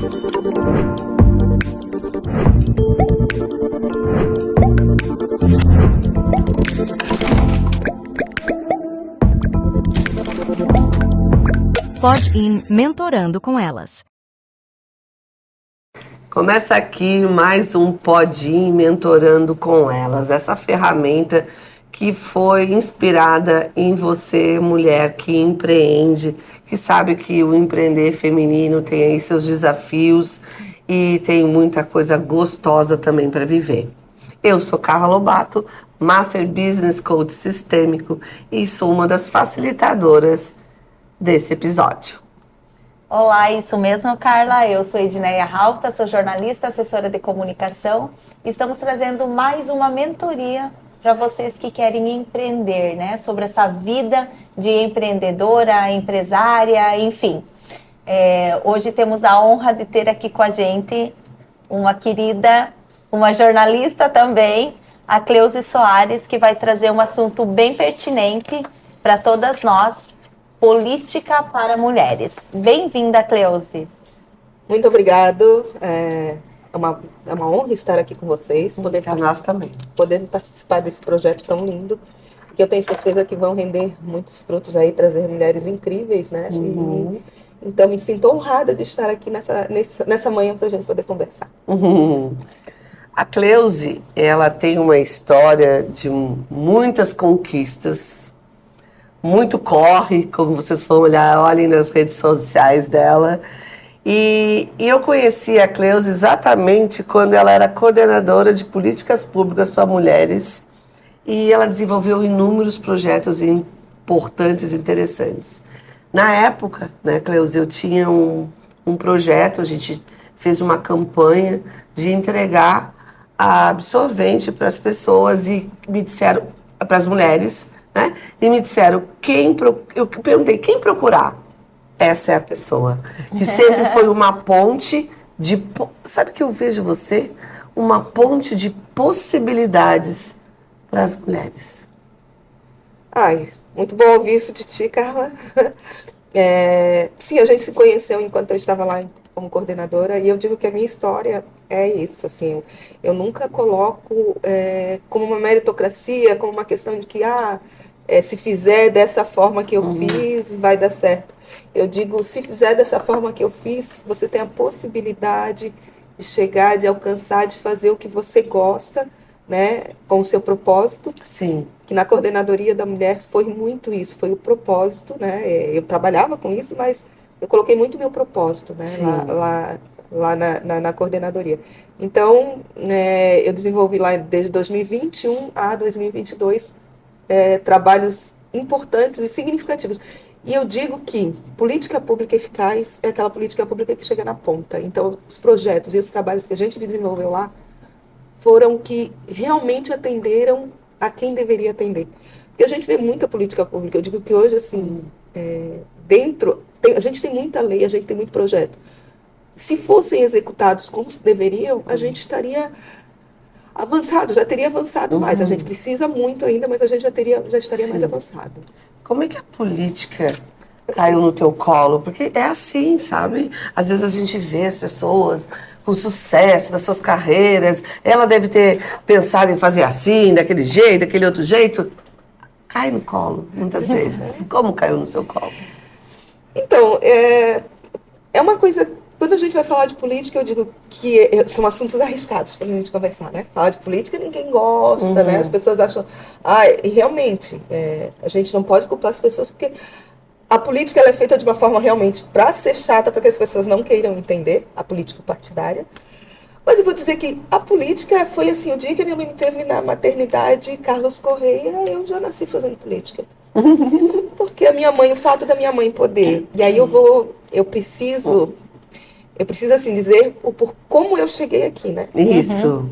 Pod In Mentorando com Elas. Começa aqui mais um Pod In Mentorando com Elas, essa ferramenta que foi inspirada em você, mulher que empreende, que sabe que o empreender feminino tem aí seus desafios e tem muita coisa gostosa também para viver. Eu sou Carla Lobato, Master Business Coach Sistêmico e sou uma das facilitadoras desse episódio. Olá, isso mesmo, Carla. Eu sou Edneia Rauta, sou jornalista, assessora de comunicação. Estamos trazendo mais uma mentoria para vocês que querem empreender, né? Sobre essa vida de empreendedora, empresária, enfim. Hoje temos a honra de ter aqui com a gente uma querida, uma jornalista também, a Cleusi Soares, que vai trazer um assunto bem pertinente para todas nós. Política para mulheres. Bem-vinda, Cleusi. Muito obrigado. É uma honra estar aqui com vocês. Nós também. Poder participar desse projeto tão lindo, que eu tenho certeza que vão render muitos frutos aí, trazer mulheres incríveis, né? Uhum. Então, me sinto honrada de estar aqui nessa manhã para a gente poder conversar. Uhum. A Cleusi, ela tem uma história de muitas conquistas, muito corre, como vocês vão olhar, olhem nas redes sociais dela. E eu conheci a Cleusi exatamente quando ela era coordenadora de políticas públicas para mulheres e ela desenvolveu inúmeros projetos importantes e interessantes. Na época, né, Cleusi, eu tinha um projeto, a gente fez uma campanha de entregar a absorvente para as pessoas e me disseram, para as mulheres, né? E me disseram, eu perguntei, quem procurar? Essa é a pessoa. Que sempre foi uma ponte de... Sabe que eu vejo você? Uma ponte de possibilidades para as mulheres. Ai, muito bom ouvir isso de ti, Carla. Sim, a gente se conheceu enquanto eu estava lá como coordenadora e eu digo que a minha história é isso, assim, eu nunca coloco como uma meritocracia, como uma questão de que, se fizer dessa forma que eu fiz, vai dar certo. Eu digo, se fizer dessa forma que eu fiz, você tem a possibilidade de chegar, de alcançar, de fazer o que você gosta, né, com o seu propósito. Sim. Que na coordenadoria da mulher foi muito isso, foi o propósito, né, eu trabalhava com isso, mas eu coloquei muito meu propósito, né, lá na coordenadoria. Então, eu desenvolvi lá desde 2021 a 2022 trabalhos importantes e significativos. E eu digo que política pública eficaz é aquela política pública que chega na ponta. Então, os projetos e os trabalhos que a gente desenvolveu lá foram que realmente atenderam a quem deveria atender. Porque a gente vê muita política pública. Eu digo que hoje, assim, a gente tem muita lei, a gente tem muito projeto. Se fossem executados como deveriam, a gente estaria avançado, já teria avançado mais. A gente precisa muito ainda, mas a gente já estaria mais avançado. Como é que a política caiu no teu colo? Porque é assim, sabe? Às vezes a gente vê as pessoas com sucesso das suas carreiras, ela deve ter pensado em fazer assim, daquele jeito, daquele outro jeito. Cai no colo, muitas vezes. Como caiu no seu colo? Então, é uma coisa... Quando a gente vai falar de política, eu digo que são assuntos arriscados para a gente conversar, né? Falar de política ninguém gosta, né? As pessoas acham... e realmente, a gente não pode culpar as pessoas, porque a política ela é feita de uma forma realmente para ser chata, para que as pessoas não queiram entender a política partidária. Mas eu vou dizer que a política foi assim, o dia que a minha mãe me teve na maternidade, Carlos Correia, eu já nasci fazendo política. Porque o fato da minha mãe poder... E aí eu preciso assim dizer por como eu cheguei aqui, né? Isso.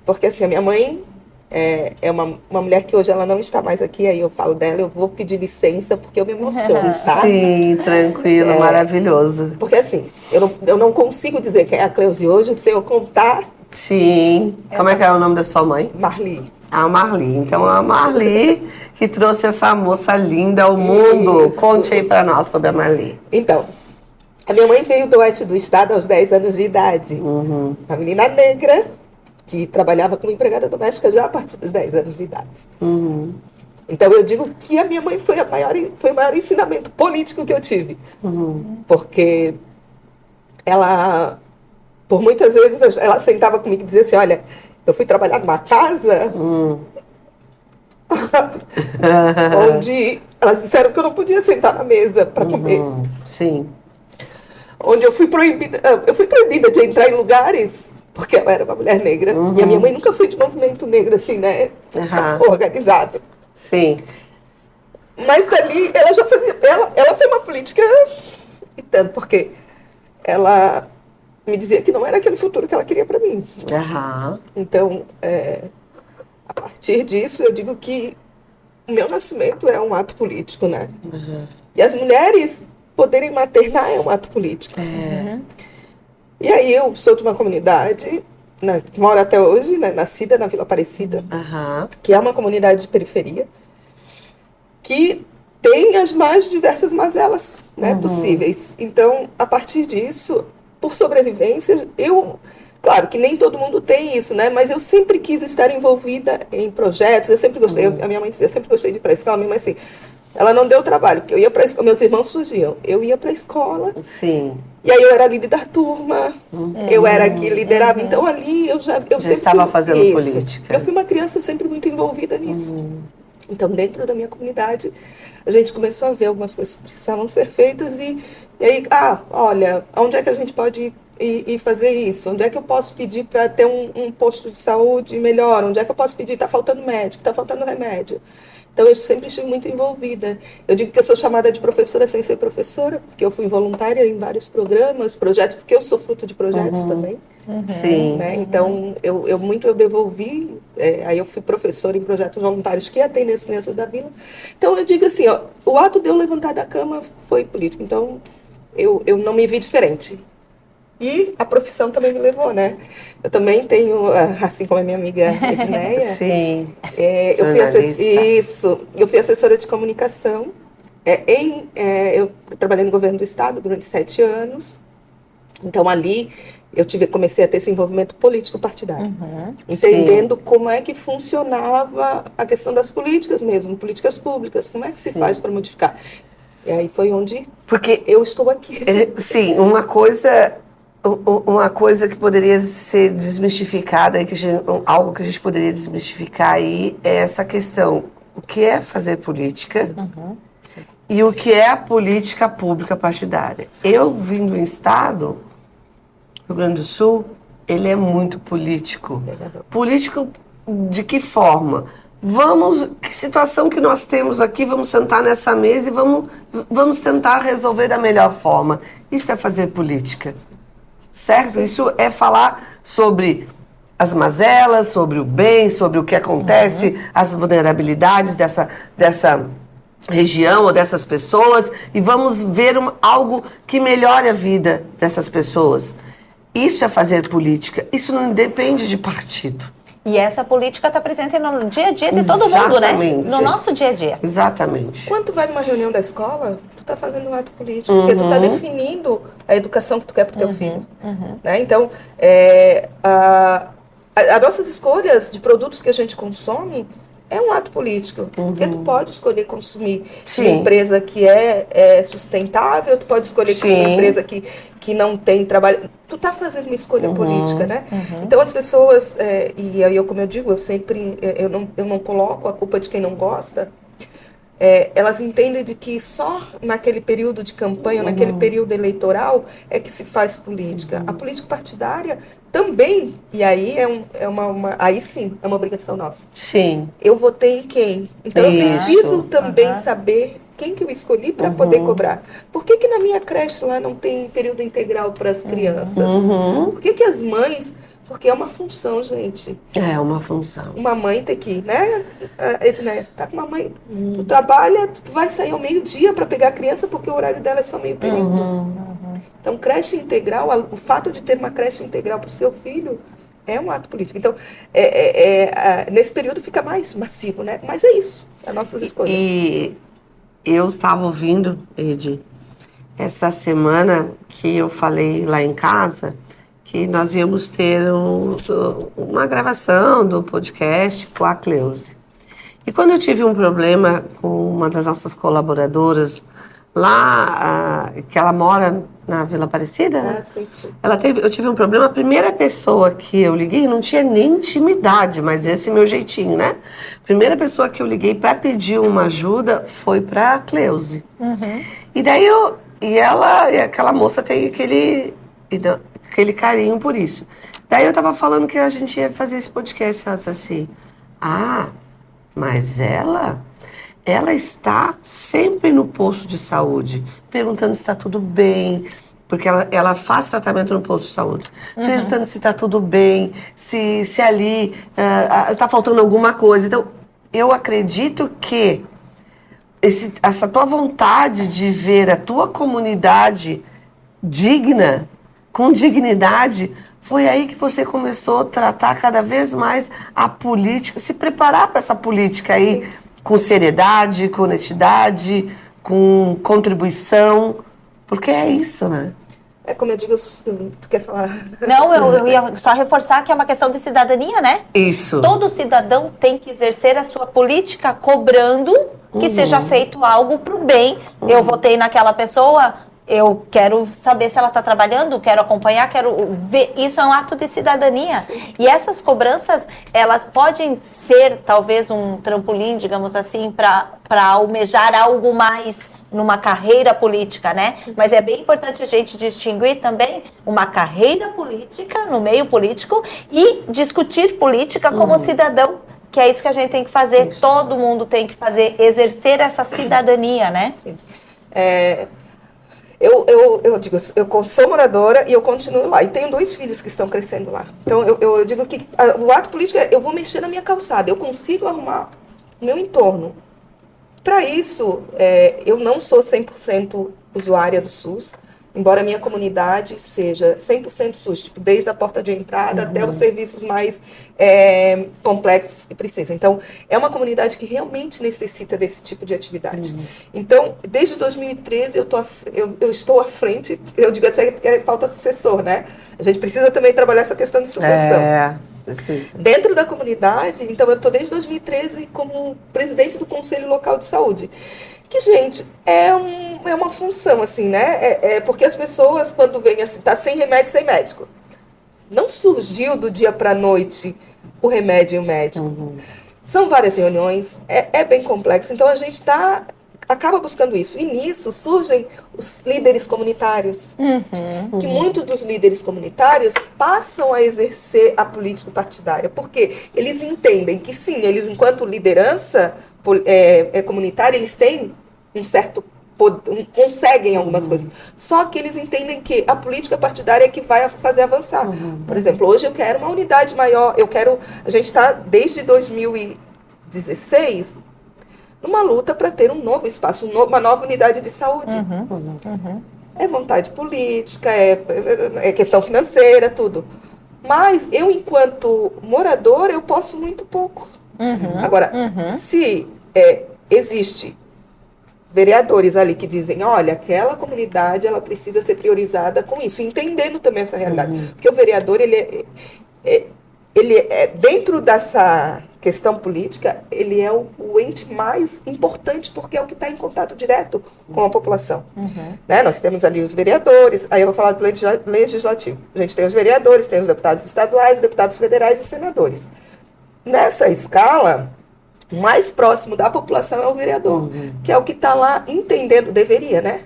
Porque assim, a minha mãe é uma mulher que hoje ela não está mais aqui, aí eu falo dela, eu vou pedir licença porque eu me emociono, tá? Sim, tranquilo, maravilhoso. Porque assim, eu não consigo dizer quem é a Cleusi hoje sem eu contar. Sim. Como é que é o nome da sua mãe? Marli. A Marli. Então, a Marli que trouxe essa moça linda ao mundo. Isso. Conte aí pra nós sobre a Marli. Então, A minha mãe veio do oeste do estado aos 10 anos de idade. Uma menina negra que trabalhava como empregada doméstica já a partir dos 10 anos de idade. Então eu digo que a minha mãe foi o maior ensinamento político que eu tive. Porque ela, por muitas vezes, ela sentava comigo e dizia assim, olha, eu fui trabalhar numa casa onde elas disseram que eu não podia sentar na mesa para comer. Sim. Onde eu fui proibida de entrar em lugares porque eu era uma mulher negra. E a minha mãe nunca foi de movimento negro assim, né? Organizado. Sim. Mas dali ela já fazia. Ela foi uma política e tanto, porque ela me dizia que não era aquele futuro que ela queria para mim. Então, a partir disso, eu digo que o meu nascimento é um ato político, né? E as mulheres poderem maternar é um ato político. E aí eu sou de uma comunidade, né, que mora até hoje, né, nascida na Vila Aparecida, que é uma comunidade de periferia, que tem as mais diversas mazelas, né, possíveis. Então, a partir disso, por sobrevivência, claro que nem todo mundo tem isso, né? Mas eu sempre quis estar envolvida em projetos, eu sempre gostei, a minha mãe dizia, eu sempre gostei de ir para a escola, minha mãe assim, ela não deu trabalho, porque eu ia para a escola, meus irmãos fugiam, eu ia para a escola, Sim. E aí eu era líder da turma, eu era que liderava, então ali eu sempre estava fazendo política. Eu fui uma criança sempre muito envolvida nisso. Então, dentro da minha comunidade, a gente começou a ver algumas coisas que precisavam ser feitas e aí, olha, onde é que a gente pode ir fazer isso? Onde é que eu posso pedir para ter um posto de saúde melhor? Onde é que eu posso pedir? Está faltando médico, está faltando remédio. Então, eu sempre estive muito envolvida. Eu digo que eu sou chamada de professora sem ser professora, porque eu fui voluntária em vários programas, projetos, porque eu sou fruto de projetos também. Sim. Né? Então, eu devolvi, aí eu fui professora em projetos voluntários que atendem as crianças da vila. Então, eu digo assim, ó, o ato de eu levantar da cama foi político. Então, eu não me vi diferente. E a profissão também me levou, né? Eu também tenho, assim como a minha amiga Edneia, Sim. Eu fui assessora de comunicação. Eu trabalhei no governo do estado durante 7 anos. Então, ali, comecei a ter esse envolvimento político partidário. Entendendo como é que funcionava a questão das políticas mesmo, políticas públicas, como é que se faz para modificar. E aí foi onde eu estou aqui. Sim, uma coisa que poderia ser desmistificada, algo que a gente poderia desmistificar aí, é essa questão. O que é fazer política e o que é a política pública partidária. Eu vim do estado, Rio Grande do Sul, ele é muito político. Político de que forma? Que situação que nós temos aqui, vamos sentar nessa mesa e vamos tentar resolver da melhor forma. Isso é fazer política. Certo? Isso é falar sobre as mazelas, sobre o bem, sobre o que acontece, as vulnerabilidades dessa região ou dessas pessoas, e vamos ver algo que melhore a vida dessas pessoas. Isso é fazer política. Isso não depende de partido. E essa política está presente no dia a dia de todo mundo, né? No nosso dia a dia. Exatamente. Quando tu vai numa reunião da escola, tu está fazendo um ato político, porque tu está definindo a educação que tu quer para o teu filho. Né? Então, as nossas escolhas de produtos que a gente consome é um ato político. Porque tu pode escolher consumir uma empresa que é sustentável, tu pode escolher uma empresa que não tem trabalho. Tu está fazendo uma escolha política, né? Então as pessoas, e aí como eu digo, eu não coloco a culpa de quem não gosta, elas entendem de que só naquele período de campanha, naquele período eleitoral, é que se faz política. A política partidária também, e aí aí sim, é uma obrigação nossa. Sim. Eu votei em quem? Então eu preciso também saber quem que eu escolhi para poder cobrar. Por que na minha creche lá não tem período integral para as crianças? Por que as mães... Porque é uma função, gente. É uma função. Uma mãe tem que, né, Edneia? Tá com uma mãe, tu trabalha, tu vai sair ao meio-dia para pegar a criança porque o horário dela é só meio período. Então, creche integral, o fato de ter uma creche integral para o seu filho é um ato político. Então, nesse período fica mais massivo, né? Mas é isso, as nossas escolhas. E eu estava ouvindo, Ed, essa semana que eu falei lá em casa que nós íamos ter uma gravação do podcast com a Cleusi. E quando eu tive um problema com uma das nossas colaboradoras lá, que ela mora na Vila Aparecida, né? Sim. Eu tive um problema, a primeira pessoa que eu liguei não tinha nem intimidade, mas esse é meu jeitinho, né? A primeira pessoa que eu liguei para pedir uma ajuda foi para a Cleusi. E daí aquela moça tem aquele carinho por isso. Daí eu tava falando que a gente ia fazer esse podcast, ela disse assim, mas ela está sempre no posto de saúde, perguntando se está tudo bem, porque ela faz tratamento no posto de saúde, perguntando se está tudo bem, se ali está faltando alguma coisa. Então, eu acredito que essa tua vontade de ver a tua comunidade digna, com dignidade, foi aí que você começou a tratar cada vez mais a política, se preparar para essa política aí, com seriedade, com honestidade, com contribuição, porque é isso, né? É como eu digo, tu quer falar? Não, eu ia só reforçar que é uma questão de cidadania, né? Isso. Todo cidadão tem que exercer a sua política cobrando que seja feito algo para o bem. Eu votei naquela pessoa, eu quero saber se ela está trabalhando, quero acompanhar, quero ver. Isso é um ato de cidadania. E essas cobranças, elas podem ser talvez um trampolim, digamos assim, para almejar algo mais numa carreira política, né? Mas é bem importante a gente distinguir também uma carreira política, no meio político, e discutir política como cidadão, que é isso que a gente tem que fazer. Isso. Todo mundo tem que fazer, exercer essa cidadania, né? Sim. Eu digo, eu sou moradora e eu continuo lá. E tenho 2 filhos que estão crescendo lá. Então, eu digo que o ato político eu vou mexer na minha calçada. Eu consigo arrumar o meu entorno. Para isso, eu não sou 100% usuária do SUS, embora a minha comunidade seja 100% SUS, tipo, desde a porta de entrada até os serviços mais complexos que precisa. Então, é uma comunidade que realmente necessita desse tipo de atividade. Então, desde 2013, eu estou à frente, eu digo assim, porque falta sucessor, né? A gente precisa também trabalhar essa questão de sucessão. Precisa. Dentro da comunidade, então eu estou desde 2013 como presidente do Conselho Local de Saúde. Que, gente, é uma função, assim, né? Porque as pessoas, quando vêm assim, tá sem remédio, sem médico. Não surgiu do dia para a noite o remédio e o médico. São várias reuniões, é bem complexo. Então, a gente acaba buscando isso. E nisso surgem os líderes comunitários. Que muitos dos líderes comunitários passam a exercer a política partidária. Porque eles entendem que, sim, eles, enquanto liderança comunitária, eles têm um certo poder, conseguem algumas coisas. Só que eles entendem que a política partidária é que vai fazer avançar. Por exemplo, hoje eu quero uma unidade maior. A gente está, desde 2016... numa luta para ter um novo espaço, uma nova unidade de saúde. É vontade política, é questão financeira, tudo. Mas eu, enquanto moradora, eu posso muito pouco. Agora, se existe vereadores ali que dizem, olha, aquela comunidade ela precisa ser priorizada com isso, entendendo também essa realidade. Porque o vereador, ele é dentro dessa questão política, ele é o ente mais importante, porque é o que está em contato direto com a população. Né? Nós temos ali os vereadores, aí eu vou falar do legislativo. A gente tem os vereadores, tem os deputados estaduais, deputados federais e senadores. Nessa escala, o mais próximo da população é o vereador, que é o que está lá entendendo, deveria, né?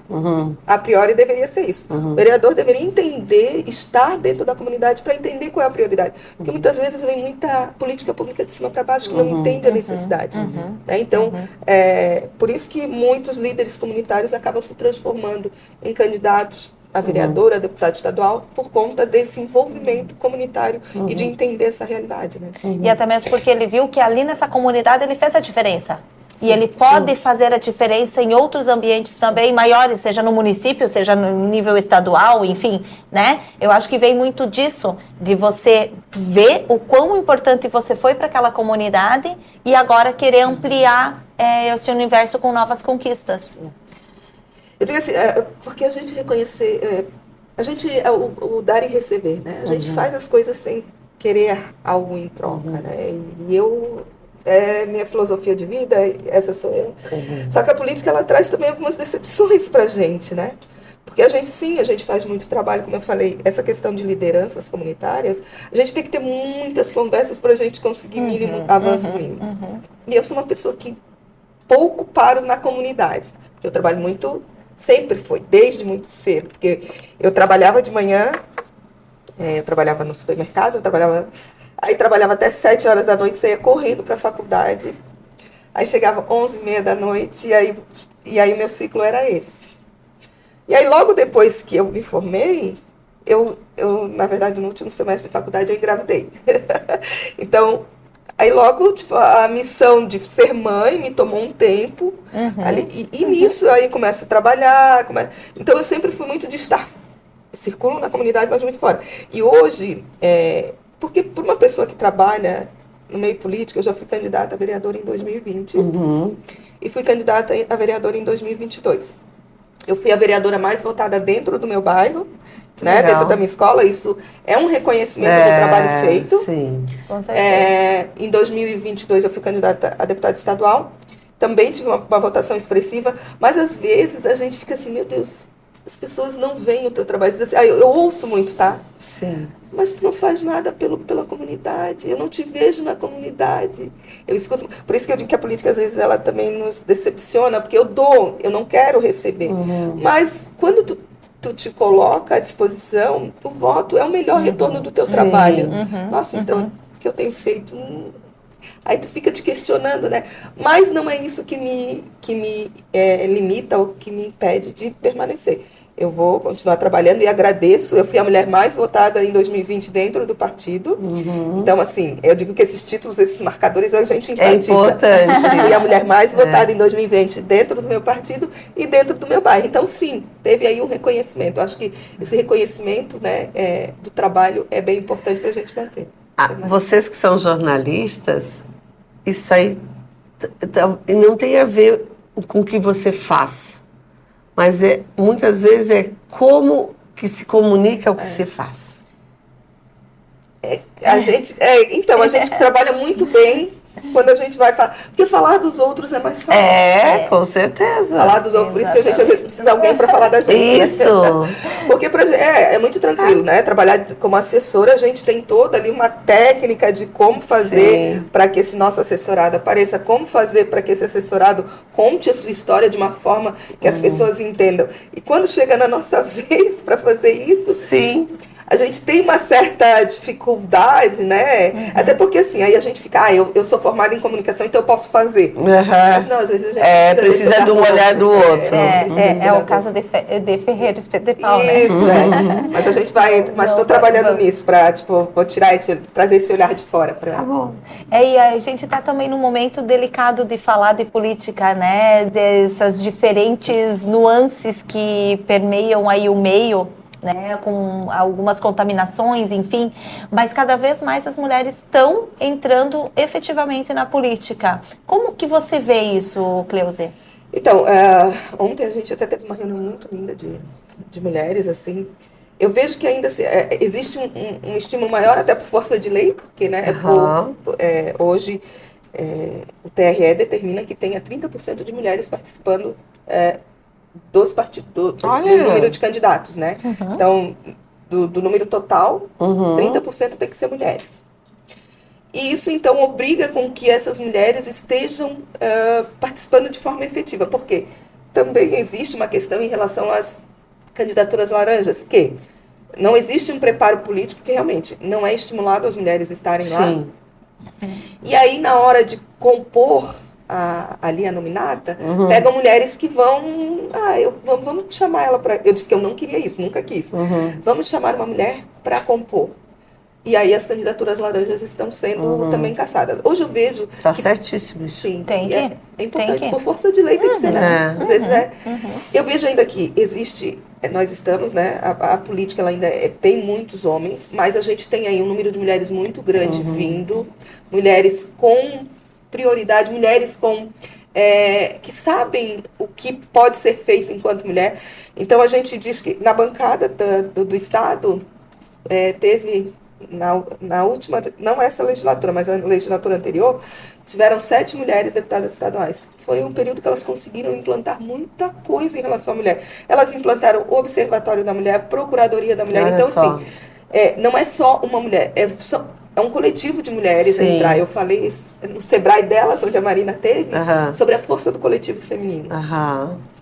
A priori deveria ser isso. O vereador deveria entender, estar dentro da comunidade para entender qual é a prioridade. Porque muitas vezes vem muita política pública de cima para baixo que não entende a necessidade. Né? Então, por isso que muitos líderes comunitários acabam se transformando em candidatos a vereadora, a deputada estadual, por conta desse envolvimento comunitário e de entender essa realidade. Né? E até mesmo porque ele viu que ali nessa comunidade ele fez a diferença. E ele pode fazer a diferença em outros ambientes também maiores, seja no município, seja no nível estadual, enfim, né? Eu acho que vem muito disso, de você ver o quão importante você foi para aquela comunidade e agora querer ampliar o seu universo com novas conquistas. Eu digo assim, porque a gente reconhecer, a gente é o dar e receber, né? A gente faz as coisas sem querer algo em troca, né? E minha filosofia de vida, essa sou eu. Só que a política, ela traz também algumas decepções pra gente, né? Porque a gente faz muito trabalho, como eu falei, essa questão de lideranças comunitárias, a gente tem que ter muitas conversas para a gente conseguir avanços mínimos. E eu sou uma pessoa que pouco paro na comunidade. Eu trabalho muito, sempre foi, desde muito cedo, porque eu trabalhava de manhã, eu trabalhava no supermercado, aí trabalhava até 7 horas da noite, saía correndo para a faculdade, aí chegava 11h30 da noite, e aí o meu ciclo era esse. E aí, logo depois que eu me formei, eu na verdade, no último semestre de faculdade, eu engravidei. Então, aí logo, tipo, a missão de ser mãe me tomou um tempo. Ali, e nisso, aí começo a trabalhar. Então, eu sempre fui muito de estar, circulo na comunidade, mas muito fora. E hoje, porque por uma pessoa que trabalha no meio político, eu já fui candidata a vereadora em 2020. E fui candidata a vereadora em 2022. Eu fui a vereadora mais votada dentro do meu bairro, né, dentro da minha escola. Isso é um reconhecimento do trabalho feito. Sim. Com certeza. Em 2022 eu fui candidata a deputada estadual. Também tive uma votação expressiva, mas às vezes a gente fica assim, meu Deus, as pessoas não veem o teu trabalho. Assim, eu ouço muito, tá? Sim. Mas tu não faz nada pela comunidade, eu não te vejo na comunidade. Eu escuto, por isso que eu digo que a política, às vezes, ela também nos decepciona, porque eu não quero receber. Mas quando tu te coloca à disposição, o voto é o melhor retorno do teu trabalho. Nossa, então, o que eu tenho feito? Aí tu fica te questionando, né? Mas não é isso que me limita ou que me impede de permanecer. Eu vou continuar trabalhando e agradeço. Eu fui a mulher mais votada em 2020 dentro do partido. Então, assim, eu digo que esses títulos, esses marcadores, a gente enfatiza. É importante. Fui a mulher mais votada em 2020 dentro do meu partido e dentro do meu bairro. Então, sim, teve aí um reconhecimento. Eu acho que esse reconhecimento, né, do trabalho é bem importante para a gente manter. Vocês que são jornalistas, isso aí não tem a ver com o que você faz. Mas muitas vezes é como que se comunica o que se faz. Então, a gente trabalha muito bem quando a gente vai falar. Porque falar dos outros é mais fácil. Com certeza. Falar dos outros, por isso que a gente às vezes precisa de alguém para falar da gente. Isso. Né? Porque é muito tranquilo, né? Trabalhar como assessora, a gente tem toda ali uma técnica de como fazer para que esse nosso assessorado apareça, como fazer para que esse assessorado conte a sua história de uma forma que as pessoas entendam. E quando chega na nossa vez para fazer isso, a gente tem uma certa dificuldade, né? Até porque, assim, aí a gente fica, eu sou formada em comunicação, então eu posso fazer. Mas não, às vezes a gente precisa de um olhar do outro. É o caso de Ferreira Espedepal, né? Isso, Mas a gente vai, mas estou trabalhando nisso para, vou trazer esse olhar de fora. Tá bom. E a gente está também num momento delicado de falar de política, né? Dessas diferentes nuances que permeiam aí o meio, né, com algumas contaminações, enfim, mas cada vez mais as mulheres estão entrando efetivamente na política. Como que você vê isso, Cleuze? Então, ontem a gente até teve uma reunião muito linda de mulheres, assim. Eu vejo que ainda existe um estímulo maior, até por força de lei, porque, né, hoje o TRE determina que tenha 30% de mulheres participando dos partidos, do número de candidatos, né? Então, do número total, 30% tem que ser mulheres. E isso, então, obriga com que essas mulheres estejam participando de forma efetiva, porque também existe uma questão em relação às candidaturas laranjas, que não existe um preparo político, porque realmente não é estimulado as mulheres estarem lá. E aí, na hora de compor ali a nominata, pegam mulheres que vão, vamos chamar ela para... Eu disse que eu não queria isso, nunca quis. Vamos chamar uma mulher para compor. E aí as candidaturas laranjas estão sendo também caçadas. Hoje eu vejo... Está certíssimo isso. Sim, é importante, por força de lei tem que ser, né? Às vezes, eu vejo ainda que existe... Nós estamos, né? A política ela ainda tem muitos homens, mas a gente tem aí um número de mulheres muito grande vindo. Mulheres com prioridade, mulheres com que sabem o que pode ser feito enquanto mulher. Então, a gente diz que na bancada do Estado, teve, na última, não essa legislatura, mas a legislatura anterior, tiveram 7 mulheres deputadas estaduais. Foi um período que elas conseguiram implantar muita coisa em relação à mulher. Elas implantaram o Observatório da Mulher, a Procuradoria da Mulher. Olha então, só. assim, não é só uma mulher, é um coletivo de mulheres Sim. entrar. Eu falei no Sebrae delas, onde a Marina teve, sobre a força do coletivo feminino.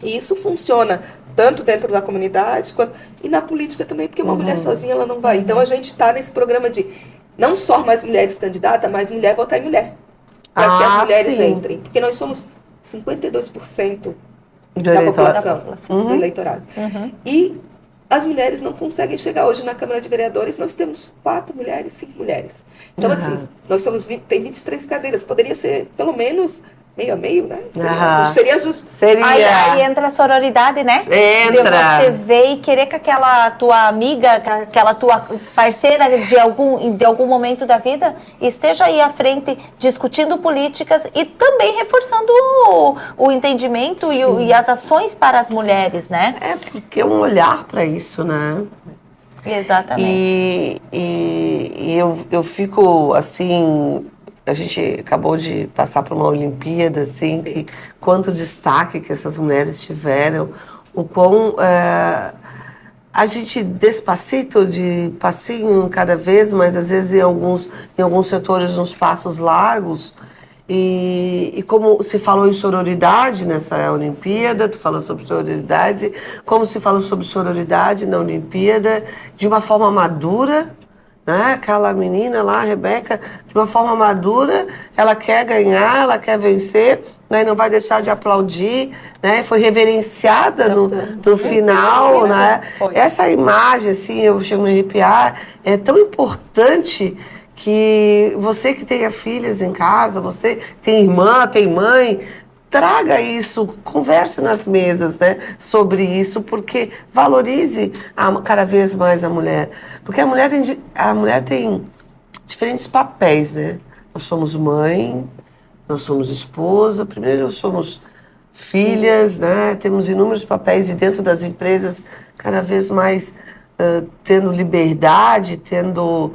E isso funciona tanto dentro da comunidade e na política também, porque uma mulher sozinha ela não vai. Então a gente está nesse programa de não só mais mulheres candidatas, mas mulher votar em mulher. Para que as mulheres entrem. Porque nós somos 52% da população, do eleitorado. E as mulheres não conseguem chegar. Hoje na Câmara de Vereadores nós temos 4 mulheres, 5 mulheres. Então assim, nós tem 23 cadeiras. Poderia ser pelo menos meio a meio, né? Seria justo. Aí entra a sororidade, né? Entra. De você ver e querer que aquela tua amiga, aquela tua parceira de algum momento da vida esteja aí à frente discutindo políticas e também reforçando o entendimento e as ações para as mulheres, né? Porque é um olhar para isso, né? Exatamente. E eu fico assim. A gente acabou de passar por uma Olimpíada, assim, quanto destaque que essas mulheres tiveram, o quão a gente despacito, de passinho cada vez, mas às vezes em alguns setores uns passos largos. E como se falou em sororidade nessa Olimpíada, tu falou sobre sororidade, como se falou sobre sororidade na Olimpíada, de uma forma madura, né? Aquela menina lá, a Rebeca, de uma forma madura, ela quer ganhar, ela quer vencer, né? Não vai deixar de aplaudir, né? Foi reverenciada no final, né? Essa imagem, assim, eu chego a me arrepiar, é tão importante que você que tenha filhas em casa, você que tem irmã, tem mãe, traga isso, converse nas mesas, né, sobre isso, porque valorize cada vez mais a mulher. Porque a mulher tem diferentes papéis, né? Nós somos mãe, nós somos esposa, primeiro nós somos filhas, né? Temos inúmeros papéis e dentro das empresas cada vez mais tendo liberdade, tendo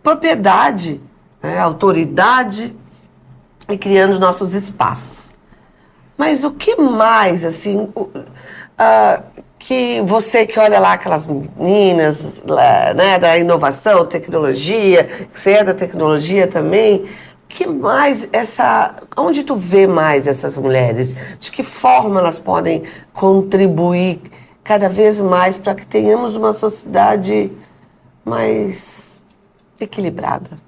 propriedade, né? Autoridade, e criando nossos espaços. Mas o que mais, assim, que você que olha lá aquelas meninas, né, da inovação, tecnologia, que você é da tecnologia também, que mais onde tu vê mais essas mulheres? De que forma elas podem contribuir cada vez mais para que tenhamos uma sociedade mais equilibrada?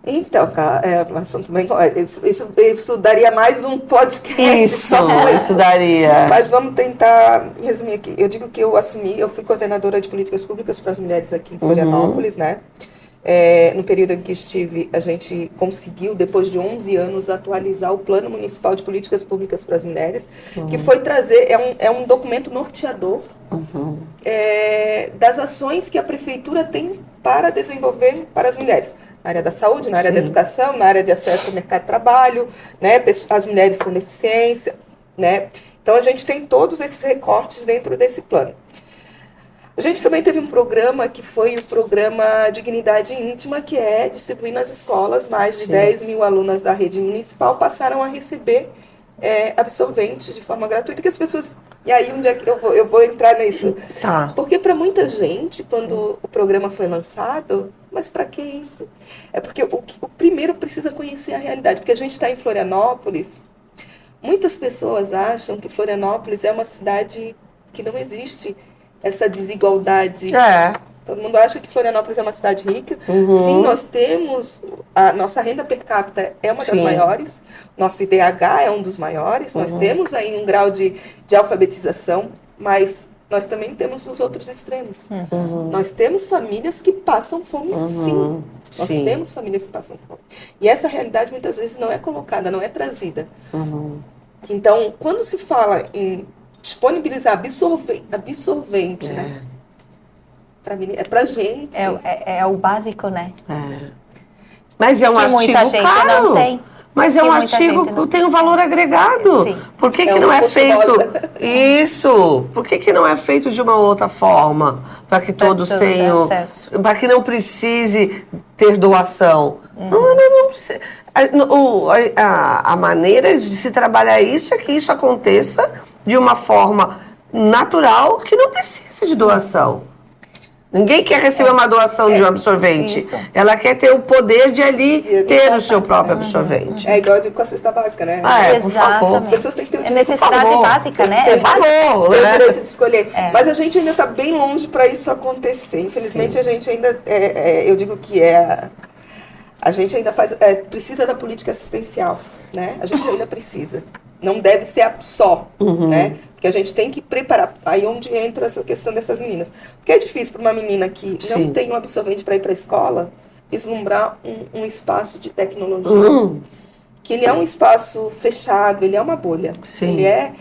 Então, cara, um assunto bem. Isso daria mais um podcast. Isso daria. Mas vamos tentar resumir aqui. Eu digo que eu fui coordenadora de políticas públicas para as mulheres aqui em Florianópolis, né? No período em que estive, a gente conseguiu, depois de 11 anos, atualizar o Plano Municipal de Políticas Públicas para as Mulheres, que foi trazer, é um documento norteador das ações que a Prefeitura tem para desenvolver para as mulheres. Na área da saúde, na área da educação, na área de acesso ao mercado de trabalho, né, as mulheres com deficiência, né? Então, a gente tem todos esses recortes dentro desse plano. A gente também teve um programa que foi o programa Dignidade Íntima, que é distribuir nas escolas. Mais de 10 mil alunas da rede municipal passaram a receber absorventes de forma gratuita, que as pessoas... E aí, onde é que eu vou entrar nisso? Tá. Porque para muita gente, quando o programa foi lançado, mas para que isso? É porque o primeiro precisa conhecer a realidade, porque a gente está em Florianópolis, muitas pessoas acham que Florianópolis é uma cidade que não existe essa desigualdade. Todo mundo acha que Florianópolis é uma cidade rica. Sim, nós temos, a nossa renda per capita é uma das maiores, nosso IDH é um dos maiores, nós temos aí um grau de alfabetização, mas nós também temos os outros extremos. Nós temos famílias que passam fome, sim. Nós temos famílias que passam fome. E essa realidade muitas vezes não é colocada, não é trazida. Então, quando se fala em disponibilizar absorvente, né? É pra gente. É o básico, né? Mas é um que artigo muita gente caro. não tem. Mas é Que um muita artigo gente não- que tem um valor agregado. Sim. Por que, É que um não é post feito rosa. isso? Por que, que não é feito de uma outra forma? Para que todos todos tenham. tenham acesso. Para que não precise ter doação. Não precisa. A maneira de se trabalhar isso é que isso aconteça de uma forma natural que não precise de doação. Ninguém quer receber uma doação de um absorvente. Isso. Ela quer ter o poder de ali De ter o seu próprio absorvente. É igual com a cesta básica, né? Por favor. Exatamente. As pessoas têm que ter o É direito, necessidade por favor. básica, né? Por É básico. favor, Tem o né? direito de escolher. É. Mas a gente ainda está bem longe para isso acontecer. Infelizmente, a gente ainda, eu digo que a gente ainda precisa da política assistencial, né? A gente ainda precisa. Não deve ser só, né? Porque a gente tem que preparar. Aí onde entra essa questão dessas meninas. Porque é difícil para uma menina que Sim. não tem um absorvente para ir para a escola vislumbrar um espaço de tecnologia. Que ele é um espaço fechado, ele é uma bolha. Sim. Ele é...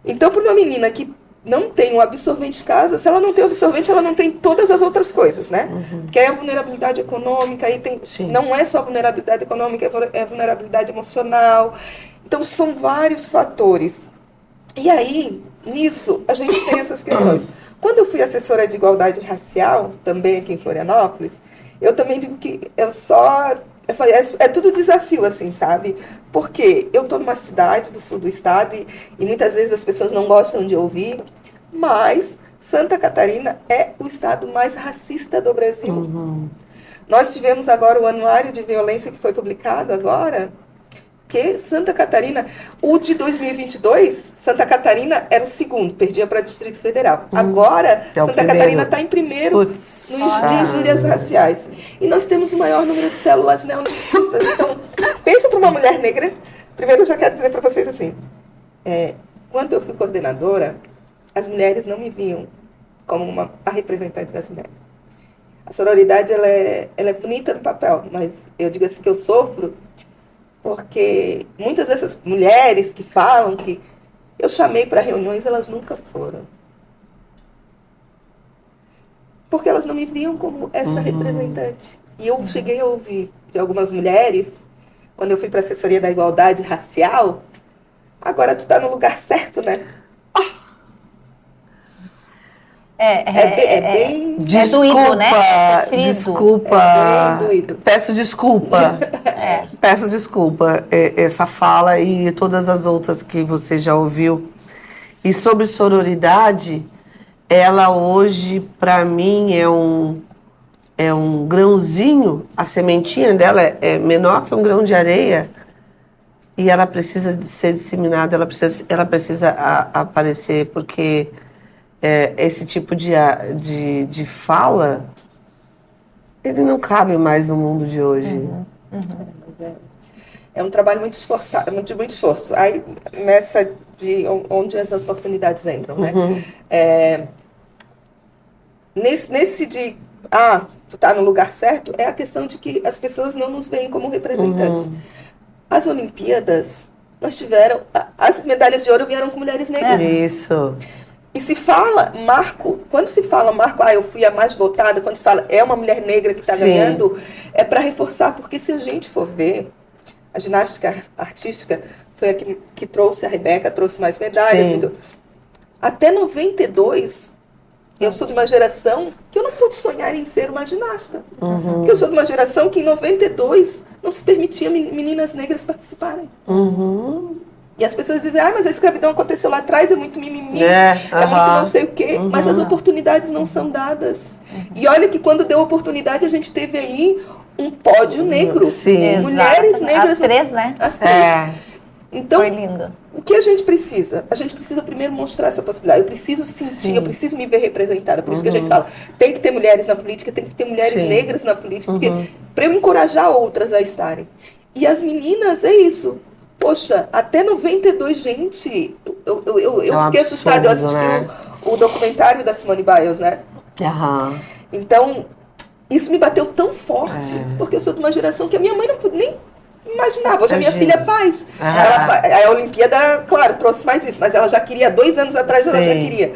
Então, para uma menina que não tem um absorvente em casa, se ela não tem um absorvente, ela não tem todas as outras coisas, né? Porque aí a vulnerabilidade econômica, aí tem, Sim. não é só vulnerabilidade econômica, é vulnerabilidade emocional. Então, são vários fatores. E aí, nisso, a gente tem essas questões. Quando eu fui assessora de igualdade racial, também aqui em Florianópolis, eu também digo que eu falei, é tudo desafio, assim, sabe? Porque eu estou numa cidade do sul do estado e muitas vezes as pessoas não gostam de ouvir, mas Santa Catarina é o estado mais racista do Brasil. Nós tivemos agora o anuário de violência que foi publicado agora, que Santa Catarina, o de 2022, Santa Catarina era o segundo, perdia para Distrito Federal. Agora, É o Santa primeiro. Catarina está em primeiro Putz, de injúrias raciais. E nós temos o maior número de células neonazistas. Então, pensa para uma mulher negra. Primeiro, eu já quero dizer para vocês assim, quando eu fui coordenadora, as mulheres não me viam como a representante das mulheres. A sororidade, ela é bonita no papel, mas eu digo assim que eu sofro porque muitas dessas mulheres que falam que eu chamei para reuniões, elas nunca foram. Porque elas não me viam como essa representante. E eu cheguei a ouvir de algumas mulheres, quando eu fui para a assessoria da igualdade racial, agora tu tá no lugar certo, né? É bem... doído, né? É sofrido. Desculpa. É bem doído. Peço desculpa. Peço desculpa essa fala e todas as outras que você já ouviu. E sobre sororidade, ela hoje, para mim, é um grãozinho. A sementinha dela é menor que um grão de areia. E ela precisa de ser disseminada, ela precisa aparecer, porque... esse tipo de fala, ele não cabe mais no mundo de hoje. É um trabalho muito esforçado, muito esforço. Aí, nessa de onde as oportunidades entram, né? Nesse de, tu tá no lugar certo, é a questão de que as pessoas não nos veem como representantes. As Olimpíadas, as medalhas de ouro vieram com mulheres negras. Isso. E se fala marco, quando se fala marco, eu fui a mais votada, quando se fala é uma mulher negra que está ganhando, é para reforçar, porque se a gente for ver, a ginástica artística foi a que trouxe, a Rebeca trouxe mais medalhas. Então, até 92, eu sou de uma geração que eu não pude sonhar em ser uma ginasta. Porque eu sou de uma geração que em 92 não se permitia meninas negras participarem. E as pessoas dizem, mas a escravidão aconteceu lá atrás, é muito mimimi, é muito não sei o quê, mas as oportunidades não são dadas. E olha que quando deu oportunidade, a gente teve aí um pódio negro. Sim. Mulheres negras. As três, né? As três. Então, foi lindo. O que a gente precisa? A gente precisa primeiro mostrar essa possibilidade. Eu preciso sentir, eu preciso me ver representada. Por isso que a gente fala, tem que ter mulheres na política, tem que ter mulheres negras na política, porque para eu encorajar outras a estarem. E as meninas, é isso. Poxa, até 92, gente, eu fiquei assustada. Eu assisti o documentário da Simone Biles, né? Então, isso me bateu tão forte, porque eu sou de uma geração que a minha mãe não nem imaginava. Hoje a minha filha faz. A Olimpíada, claro, trouxe mais isso, mas ela já queria, 2 anos atrás ela já queria.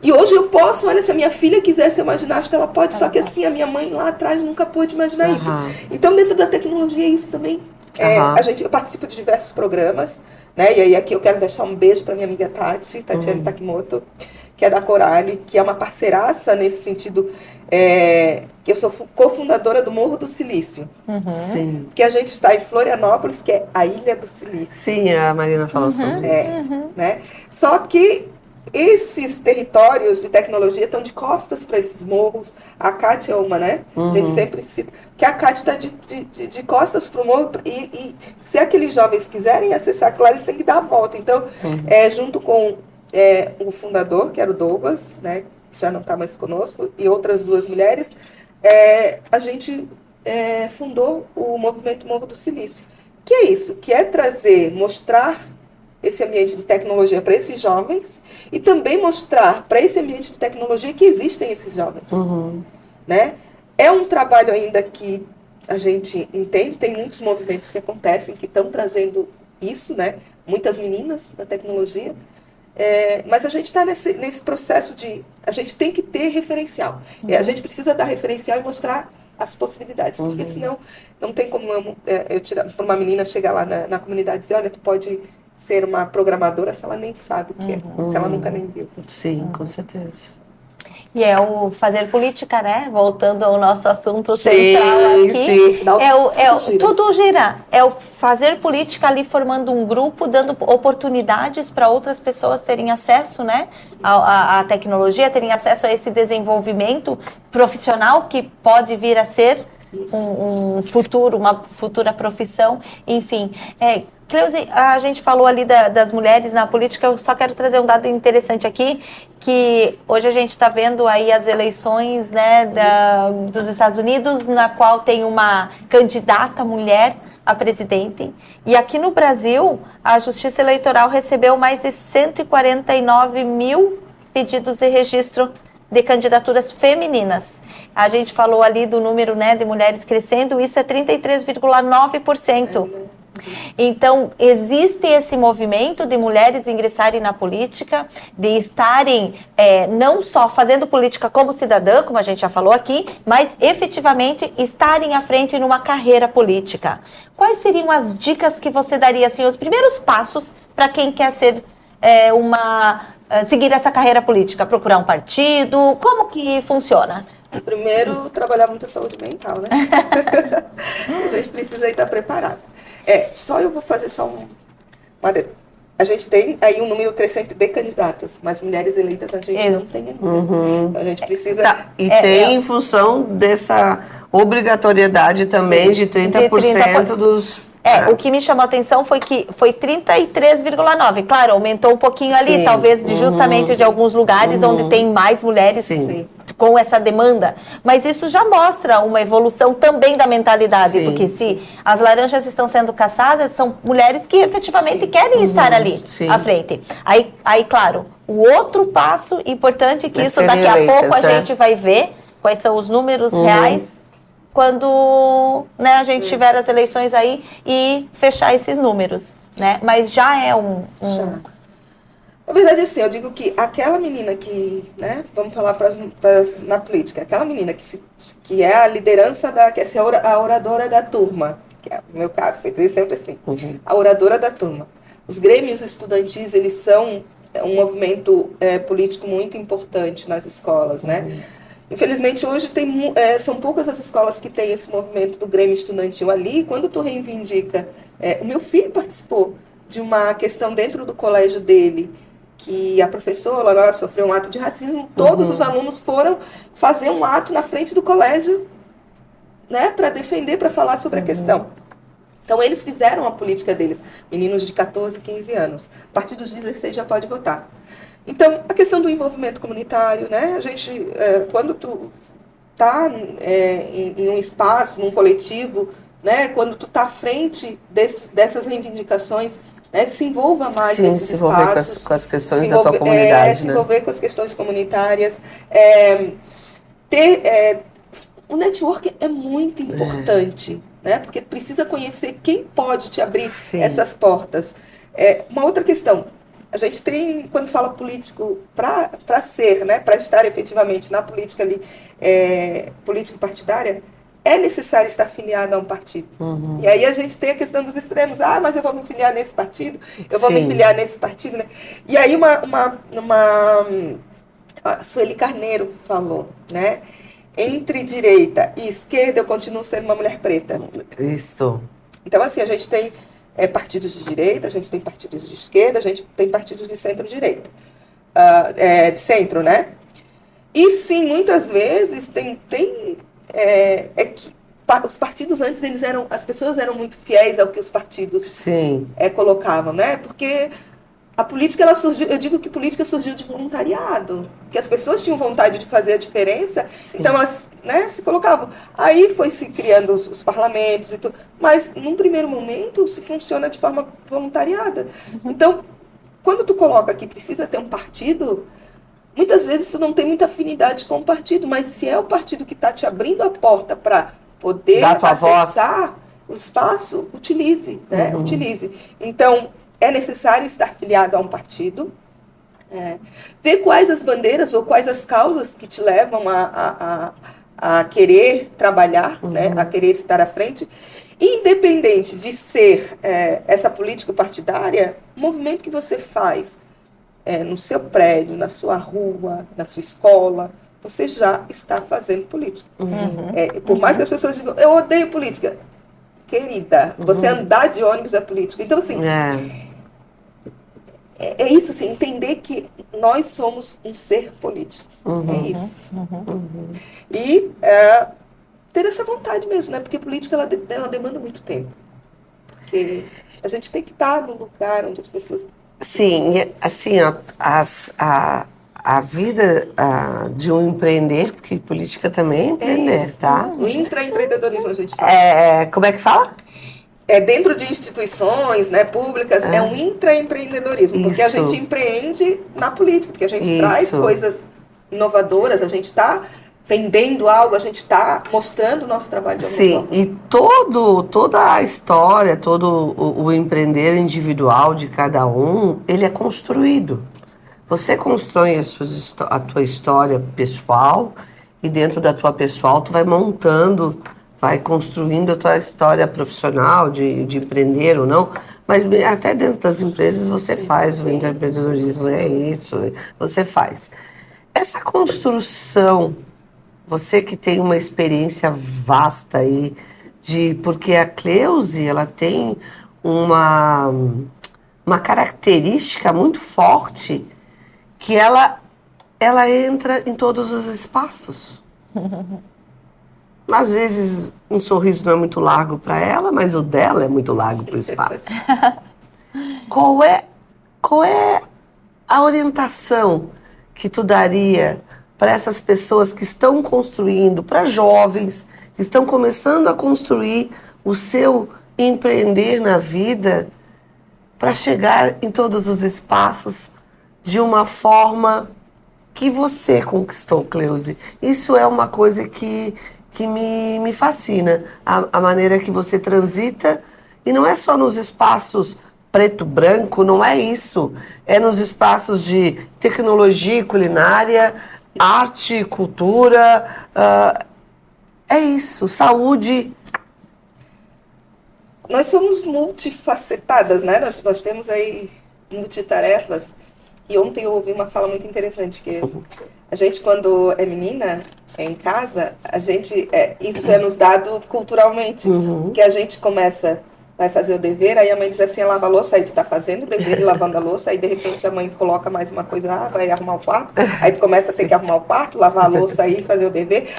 E hoje eu posso, olha, se a minha filha quiser ser uma ginasta, ela pode, só que assim, a minha mãe lá atrás nunca pôde imaginar isso. Então, dentro da tecnologia é isso também. Eu participo de diversos programas, né? E aí aqui eu quero deixar um beijo para minha amiga Tatiane Takimoto, que é da Corale, que é uma parceiraça nesse sentido, que eu sou cofundadora do Morro do Silício. Sim. Que a gente está em Florianópolis, que é a Ilha do Silício. Sim, a Marina falou sobre isso. Né? Só que esses territórios de tecnologia estão de costas para esses morros. A CAT é uma, né? A gente sempre cita que a CAT está de costas para o morro e se aqueles jovens quiserem acessar aquilo lá, eles têm que dar a volta. Então, junto com o fundador, que era o Douglas, né, que já não está mais conosco, e outras 2 mulheres, a gente fundou o movimento Morro do Silício. Que é isso? Que é mostrar esse ambiente de tecnologia para esses jovens e também mostrar para esse ambiente de tecnologia que existem esses jovens. Né? É um trabalho ainda que a gente entende, tem muitos movimentos que acontecem, que estão trazendo isso, né? Muitas meninas da tecnologia, mas a gente está nesse processo a gente tem que ter referencial. A gente precisa dar referencial e mostrar as possibilidades, porque senão não tem como eu tirar para uma menina chegar lá na comunidade e dizer, olha, tu pode ser uma programadora se ela nem sabe o que é, se ela nunca nem viu. Sim, com certeza. E é o fazer política, né? Voltando ao nosso assunto central aqui. Sim. Tudo gira. É o fazer política ali formando um grupo, dando oportunidades para outras pessoas terem acesso, né? À tecnologia, terem acesso a esse desenvolvimento profissional que pode vir a ser um futuro, uma futura profissão, enfim. Cleusi, a gente falou ali das mulheres na política, eu só quero trazer um dado interessante aqui, que hoje a gente está vendo aí as eleições, né, dos Estados Unidos, na qual tem uma candidata mulher a presidente, e aqui no Brasil, a Justiça Eleitoral recebeu mais de 149 mil pedidos de registro de candidaturas femininas. A gente falou ali do número, né, de mulheres crescendo, isso é 33,9%. Então, existe esse movimento de mulheres ingressarem na política, de estarem não só fazendo política como cidadã, como a gente já falou aqui, mas efetivamente estarem à frente numa carreira política. Quais seriam as dicas que você daria, assim, os primeiros passos para quem quer ser seguir essa carreira política? Procurar um partido? Como que funciona? Primeiro, trabalhar muito a saúde mental, né? A gente precisa estar preparado. Eu vou fazer só a gente tem aí um número crescente de candidatas, mas mulheres eleitas a gente não tem ainda. A gente precisa... Tem em função dessa obrigatoriedade também de 30% dos... O que me chamou a atenção foi que foi 33,9%. Claro, aumentou um pouquinho ali, Sim. Talvez justamente de alguns lugares onde tem mais mulheres com essa demanda. Mas isso já mostra uma evolução também da mentalidade, porque se as laranjas estão sendo caçadas, são mulheres que efetivamente querem estar ali à frente. Aí, claro, o outro passo importante, que isso daqui a pouco a gente vai ver, quais são os números reais, quando a gente tiver as eleições aí e fechar esses números, né? Mas já é Na verdade, assim, eu digo que aquela menina que, né, vamos falar na política, aquela menina que é a liderança, que é a oradora da turma, que é o meu caso, foi sempre assim, a oradora da turma. Os grêmios estudantis, eles são um movimento político muito importante nas escolas, né? Infelizmente, hoje são poucas as escolas que têm esse movimento do Grêmio Estudantil ali. Quando tu reivindica... o meu filho participou de uma questão dentro do colégio dele, que a professora sofreu um ato de racismo. Todos os alunos foram fazer um ato na frente do colégio, né, para defender, para falar sobre a questão. Então, eles fizeram a política deles. Meninos de 14, 15 anos. A partir dos 16 já pode votar. Então, a questão do envolvimento comunitário, né? A gente, quando tu tá em um espaço, num coletivo, né? Quando tu tá à frente dessas reivindicações, né? Se envolva mais nesses espaços. Se envolver com as questões da tua comunidade, se né? envolver com as questões comunitárias. O network é muito importante, né? Porque precisa conhecer quem pode te abrir essas portas. Uma outra questão. A gente tem, quando fala político, para ser, né, para estar efetivamente na política ali, política partidária, é necessário estar filiado a um partido. E aí a gente tem a questão dos extremos. Ah, mas eu vou me filiar nesse partido, eu vou me filiar nesse partido, né? E aí a Sueli Carneiro falou, né? Entre direita e esquerda, eu continuo sendo uma mulher preta. Isso. Então, assim, a gente tem partidos de direita, a gente tem partidos de esquerda, a gente tem partidos de centro-direita. De centro, né? E sim, muitas vezes que os partidos antes, as pessoas eram muito fiéis ao que os partidos colocavam, né? Porque a política, ela surgiu, eu digo que política surgiu de voluntariado, que as pessoas tinham vontade de fazer a diferença, então elas, né, se colocavam. Aí foi se criando os parlamentos e tudo, mas num primeiro momento se funciona de forma voluntariada. Então, quando tu coloca que precisa ter um partido, muitas vezes tu não tem muita afinidade com o partido, mas se é o partido que está te abrindo a porta para poder acessar o espaço, utilize, né? Utilize. Então, é necessário estar filiado a um partido, ver quais as bandeiras ou quais as causas que te levam a querer trabalhar, né? A querer estar à frente. Independente de ser essa política partidária, o movimento que você faz no seu prédio, na sua rua, na sua escola, você já está fazendo política. Por mais que as pessoas digam, eu odeio política. Querida, você andar de ônibus é política. Então, assim, é isso, assim, entender que nós somos um ser político. É isso. E ter essa vontade mesmo, né? Porque política, ela demanda muito tempo. Porque a gente tem que estar no lugar onde as pessoas... Sim, assim, ó, a vida de um empreender, porque política também é empreender, tá? O intraempreendedorismo, a gente fala. Como é que fala? Dentro de instituições, né, públicas, é um intraempreendedorismo, porque a gente empreende na política, porque a gente traz coisas inovadoras, a gente está vendendo algo, a gente está mostrando o nosso trabalho de alguma forma. E toda a história, todo o empreender individual de cada um, ele é construído. Você constrói a tua história pessoal e dentro da tua pessoal tu vai montando, vai construindo a tua história profissional de empreender ou não, mas até dentro das empresas você faz o empreendedorismo, é isso, você faz. Essa construção, você que tem uma experiência vasta aí, porque a Cleusi, ela tem uma característica muito forte, que ela entra em todos os espaços. Às vezes um sorriso não é muito largo para ela, mas o dela é muito largo para o espaço. Qual é a orientação que tu daria para essas pessoas que estão construindo, para jovens que estão começando a construir o seu empreender na vida, para chegar em todos os espaços de uma forma que você conquistou, Cleusi? Isso é uma coisa que me fascina, a maneira que você transita, e não é só nos espaços preto, branco, não é isso, é nos espaços de tecnologia e culinária, arte, cultura, é isso, saúde. Nós somos multifacetadas, né? Nós temos aí multitarefas, e ontem eu ouvi uma fala muito interessante, que a gente, quando é menina, em casa, a gente, isso é nos dado culturalmente, que a gente vai fazer o dever, aí a mãe diz assim, lava a louça, aí tu tá fazendo o dever e lavando a louça, aí de repente a mãe coloca mais uma coisa, vai arrumar o quarto, aí tu começa a ter que arrumar o quarto, lavar a louça aí, fazer o dever,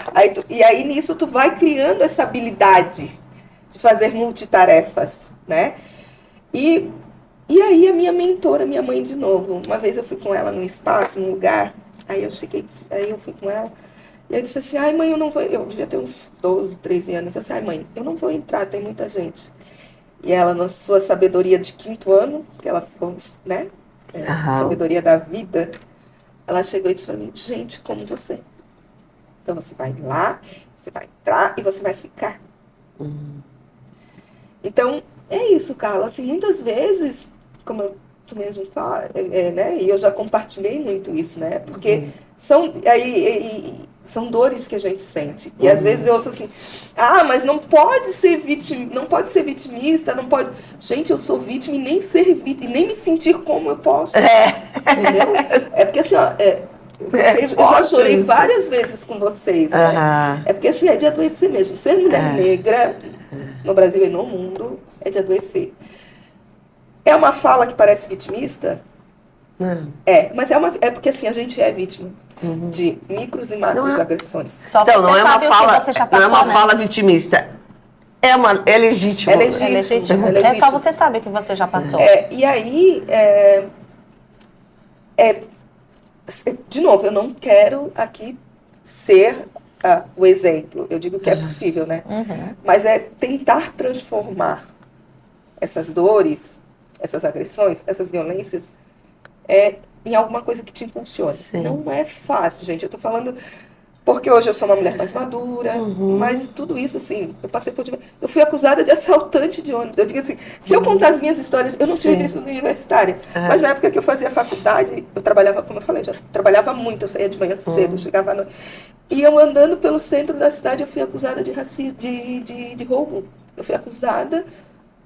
e aí nisso tu vai criando essa habilidade de fazer multitarefas, né? E aí a minha mentora, minha mãe de novo, uma vez eu fui com ela num espaço, num lugar, aí eu fui com ela, e eu disse assim, ai mãe, eu não vou, eu devia ter uns 12, 13 anos, eu disse, ai mãe, eu não vou entrar, tem muita gente. E ela, na sua sabedoria de 5º ano, que ela foi, né, sabedoria da vida, ela chegou e disse para mim, gente como você. Então você vai lá, você vai entrar e você vai ficar. Então, é isso, Carla, assim, muitas vezes, como tu mesmo fala, né, e eu já compartilhei muito isso, né, porque São dores que a gente sente. E às vezes eu ouço assim, mas não pode ser vitimista, não pode. Gente, eu sou vítima e nem ser vítima, e nem me sentir como eu posso. Entendeu? É porque assim, eu já chorei várias vezes com vocês. Né? É porque assim, é de adoecer mesmo. Ser mulher negra, no Brasil e no mundo, é de adoecer. É uma fala que parece vitimista? Mas é porque assim, a gente é vítima de micros e macros agressões. Só então, não é uma fala, você já passou, não é uma fala vitimista. É legítimo. É legítimo. É só você saber que você já passou. E aí, de novo, eu não quero aqui ser o exemplo. Eu digo que é possível, né? Mas é tentar transformar essas dores, essas agressões, essas violências, em alguma coisa que te impulsione. Sim. Não é fácil, gente. Eu tô falando porque hoje eu sou uma mulher mais madura, mas tudo isso, assim, eu passei por... Eu fui acusada de assaltante de ônibus. Eu digo assim, se eu contar as minhas histórias, eu não tive isso no universitário, mas na época que eu fazia faculdade, eu trabalhava, como eu falei, já trabalhava muito, eu saía de manhã cedo, chegava à noite. E eu andando pelo centro da cidade, eu fui acusada de racismo, de roubo. Eu fui acusada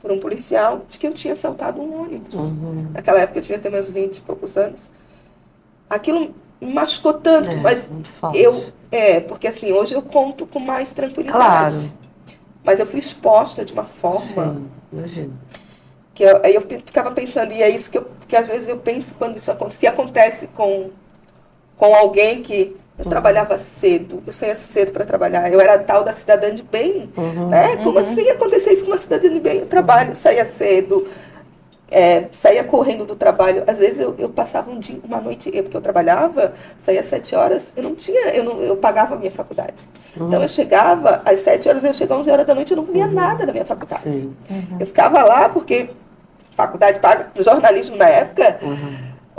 por um policial de que eu tinha assaltado um ônibus. Naquela época eu devia ter meus 20 e poucos anos. Aquilo me machucou tanto, mas porque assim, hoje eu conto com mais tranquilidade. Claro. Mas eu fui exposta de uma forma... Imagino. Que aí eu ficava pensando, e é isso que às vezes eu penso quando isso acontece. Se acontece com alguém que... Eu trabalhava cedo, eu saía cedo para trabalhar. Eu era a tal da cidadã de bem, né? Como assim ia acontecer isso com uma cidadã de bem? Eu trabalho, saía cedo, saía correndo do trabalho. Às vezes eu passava uma noite, porque eu trabalhava, saía às 7 horas, eu pagava a minha faculdade. Então eu chegava, às 7 horas, eu chegava às 11 horas da noite, eu não comia nada da minha faculdade. Eu ficava lá, porque faculdade paga, jornalismo na época...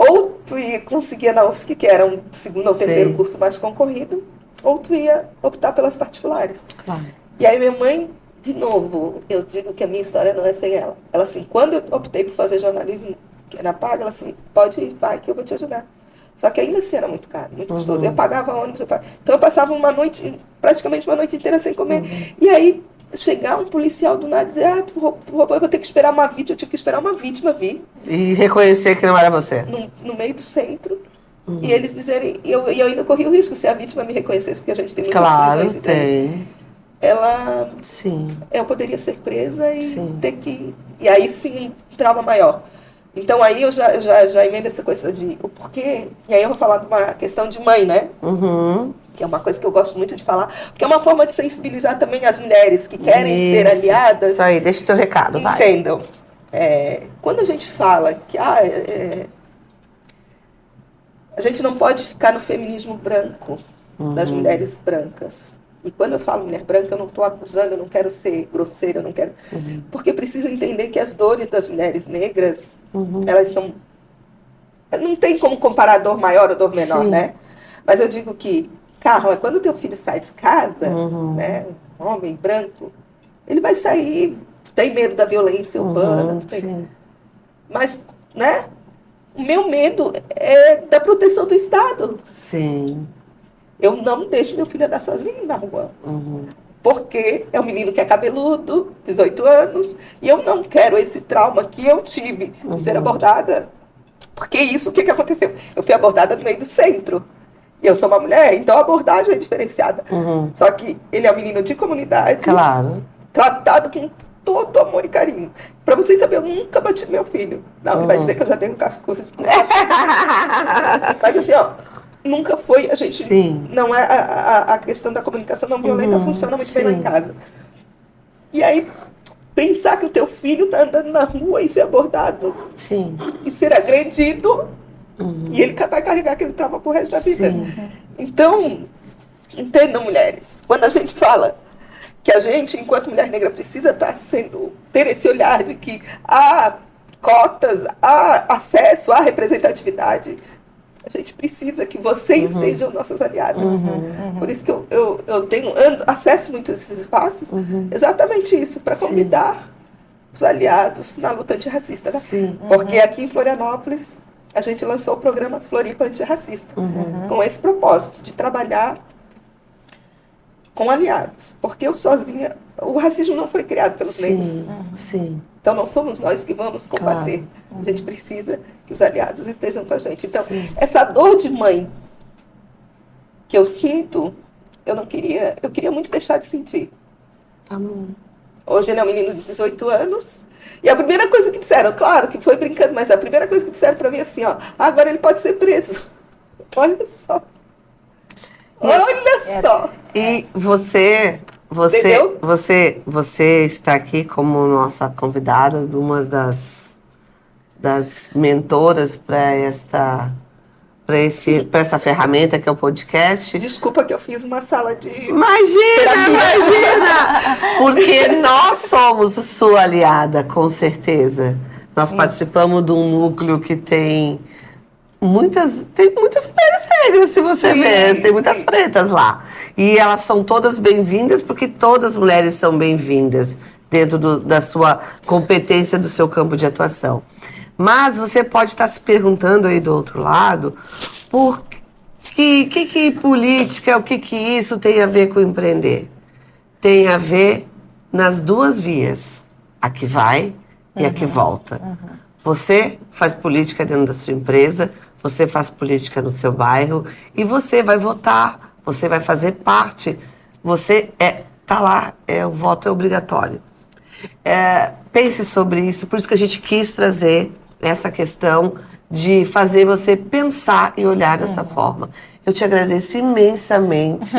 Ou tu ia conseguir na UFSC, que era um segundo ou terceiro curso mais concorrido, ou tu ia optar pelas particulares. Claro. E aí minha mãe, de novo, eu digo que a minha história não é sem ela. Ela assim, quando eu optei por fazer jornalismo, que era paga, ela assim, pode ir, vai que eu vou te ajudar. Só que ainda assim era muito caro, muito custoso. Eu pagava ônibus, então eu passava praticamente uma noite inteira sem comer. E aí, chegar um policial do nada e dizer, tu roubou, eu vou ter que esperar uma vítima. Eu tive que esperar uma vítima vir. E reconhecer que não era você. No meio do centro. E eles dizerem, e eu ainda corri o risco, se a vítima me reconhecesse, porque a gente tem muitas prisões. Claro, tem. Ela... Sim. Eu poderia ser presa e ter que... E aí sim, um trauma maior. Então aí eu já emendo essa coisa de o porquê. E aí eu vou falar de uma questão de mãe, né? Que é uma coisa que eu gosto muito de falar, porque é uma forma de sensibilizar também as mulheres que querem ser aliadas. Isso aí, deixa o teu recado, vai. Entendam. Quando a gente fala que a gente não pode ficar no feminismo branco das mulheres brancas. E quando eu falo mulher branca, eu não estou acusando, eu não quero ser grosseira, eu não quero... Porque precisa entender que as dores das mulheres negras, elas são... Não tem como comparar a dor maior ou dor menor, né? Mas eu digo que, Carla, quando o teu filho sai de casa, né, um homem branco, ele vai sair, tem medo da violência urbana, mas, né, o meu medo é da proteção do Estado. Sim. Eu não deixo meu filho andar sozinho na rua. Porque é um menino que é cabeludo, 18 anos, e eu não quero esse trauma que eu tive de ser abordada. Porque isso, o que aconteceu? Eu fui abordada no meio do centro. E eu sou uma mulher, então a abordagem é diferenciada. Só que ele é um menino de comunidade. Claro. Tratado com todo amor e carinho. Pra vocês saberem, eu nunca bati no meu filho. Não, ele vai dizer que eu já dei um cascuço de Mas assim, ó, nunca foi, a gente... Não é a questão da comunicação não violenta funciona muito bem lá em casa. E aí, pensar que o teu filho tá andando na rua e ser abordado. E ser agredido. E ele vai carregar aquele trauma pro resto da vida. Então, entendam, mulheres, quando a gente fala que a gente, enquanto mulher negra, precisa ter esse olhar de que há cotas, há acesso, há representatividade, a gente precisa que vocês sejam nossas aliadas. Por isso que eu acesso muito a esses espaços, exatamente isso, para convidar os aliados na luta antirracista. Né? Porque aqui em Florianópolis, a gente lançou o programa Floripa Antirracista, com esse propósito de trabalhar com aliados, porque eu sozinha, o racismo não foi criado pelos negros. Sim. Então não somos nós que vamos combater. Claro. A gente precisa que os aliados estejam com a gente. Então, essa dor de mãe que eu sinto, eu queria muito deixar de sentir. Hoje ele é um menino de 18 anos. E a primeira coisa que disseram, claro que foi brincando, mas a primeira coisa que disseram para mim é assim, ó, agora ele pode ser preso. Olha só. Olha só. E você está aqui como nossa convidada, de uma das mentoras para essa ferramenta que é o podcast. Desculpa que eu fiz uma sala de... Imagina! Porque nós somos a sua aliada, com certeza. Nós participamos de um núcleo que tem muitas mulheres negras, se você ver. Tem muitas pretas lá. E elas são todas bem-vindas, porque todas as mulheres são bem-vindas dentro da sua competência, do seu campo de atuação. Mas você pode estar se perguntando aí do outro lado, por que política, o que isso tem a ver com empreender? Tem a ver nas duas vias, a que vai e a que volta. Você faz política dentro da sua empresa, você faz política no seu bairro e você vai votar, você vai fazer parte, você tá lá, o voto é obrigatório. Pense sobre isso, por isso que a gente quis trazer essa questão de fazer você pensar e olhar dessa forma. Eu te agradeço imensamente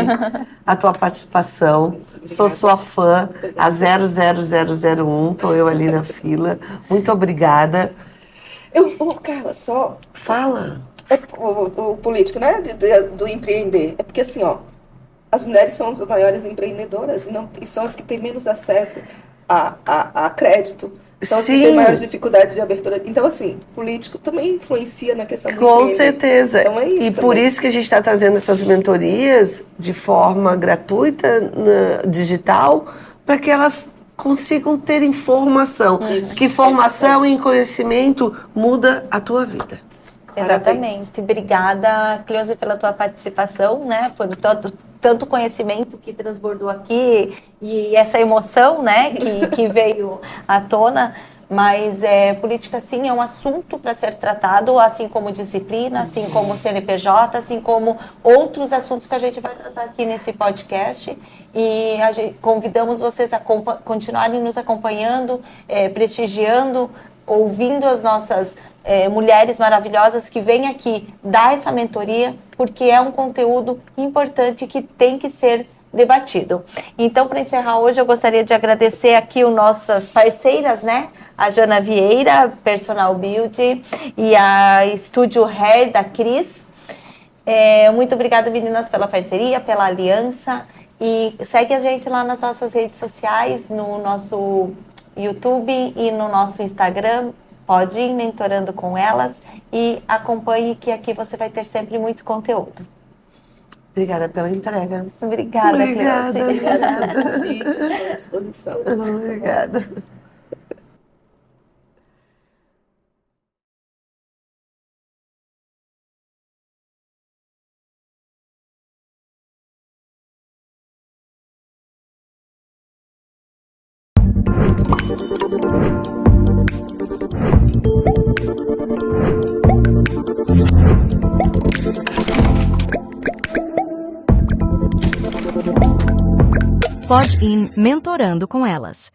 a tua participação. Obrigada. Sou sua fã, a 00001, estou eu ali na fila. Muito obrigada. Carla, só... Fala. O político, né, do empreender. É porque assim, ó, as mulheres são as maiores empreendedoras e são as que têm menos acesso a crédito. Então, as que têm maiores dificuldades de abertura. Então, assim, político também influencia na questão do Com certeza. Então, é isso e por isso que a gente está trazendo essas mentorias de forma gratuita, digital, para que elas consigam ter informação. Porque informação e conhecimento muda a tua vida. Exatamente. Obrigada, Cleusi, pela tua participação, né? Por tanto conhecimento que transbordou aqui e essa emoção, né, que veio à tona. Mas política, sim, é um assunto para ser tratado, assim como disciplina, assim como CNPJ, assim como outros assuntos que a gente vai tratar aqui nesse podcast. E convidamos vocês a continuarem nos acompanhando, prestigiando, ouvindo as nossas mulheres maravilhosas que vêm aqui dar essa mentoria, porque é um conteúdo importante que tem que ser debatido. Então, para encerrar hoje, eu gostaria de agradecer aqui as nossas parceiras, né? A Jana Vieira, Personal Beauty, e a Estúdio Hair da Cris. Muito obrigada, meninas, pela parceria, pela aliança. E segue a gente lá nas nossas redes sociais, no nosso YouTube e no nosso Instagram. Pode ir mentorando com elas e acompanhe, que aqui você vai ter sempre muito conteúdo. Obrigada pela entrega. Obrigada, Cleusi. Obrigada. Estou à disposição. Obrigada. Pode ir mentorando com elas.